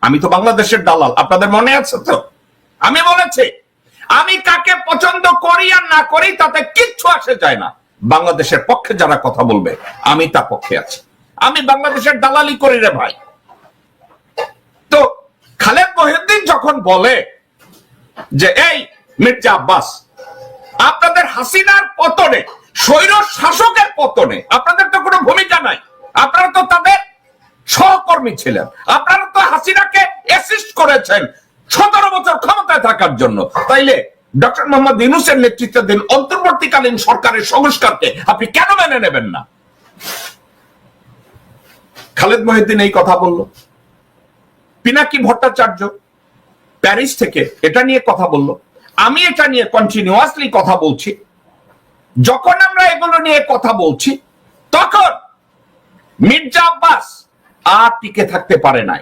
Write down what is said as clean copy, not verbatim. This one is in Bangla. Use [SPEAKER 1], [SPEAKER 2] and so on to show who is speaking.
[SPEAKER 1] আমি তো বাংলাদেশের দালাল, আপনাদের মনে আছে তো? আমি বলেছি আমি কাকে পছন্দ করি আর না করি তাতে কিচ্ছু আসে যায় না। বাংলাদেশের পক্ষে যারা কথা বলবে আমি তার পক্ষে আছি। আমি বাংলাদেশের দালালি করি রে ভাই। তো খালেদ মহিউদ্দিন যখন বলে যে এই মির্জা আব্বাস, আপনাদের হাসিনার পতনে, স্বৈর শাসকের পতনে আপনাদের তো কোনো ভূমিকা নাই, আপনারা তো তাদের সহকর্মী ছিলেন, আপনারা তো হাসিনাকে অ্যাসিস্ট করেছেন 17 বছর ক্ষমতায় থাকার জন্য। তাইলে ডক্টর মোহাম্মদ ইউনূসের নেতৃত্বাধীন অন্তর্বর্তীকালীন সরকারের সংস্কারকে আপনি কেন মেনে নেবেন না? খালেদ মহিউদ্দিন এই কথা বলল। পিনাকি ভট্টাচার্য প্যারিস থেকে এটা নিয়ে কথা বলল। আমি এটা নিয়ে কন্টিনিউয়াসলি কথা বলছি। যখন আমরা এগুলো নিয়ে কথা বলছি তখন মির্জা আব্বাস আর টিকে থাকতে পারে নাই।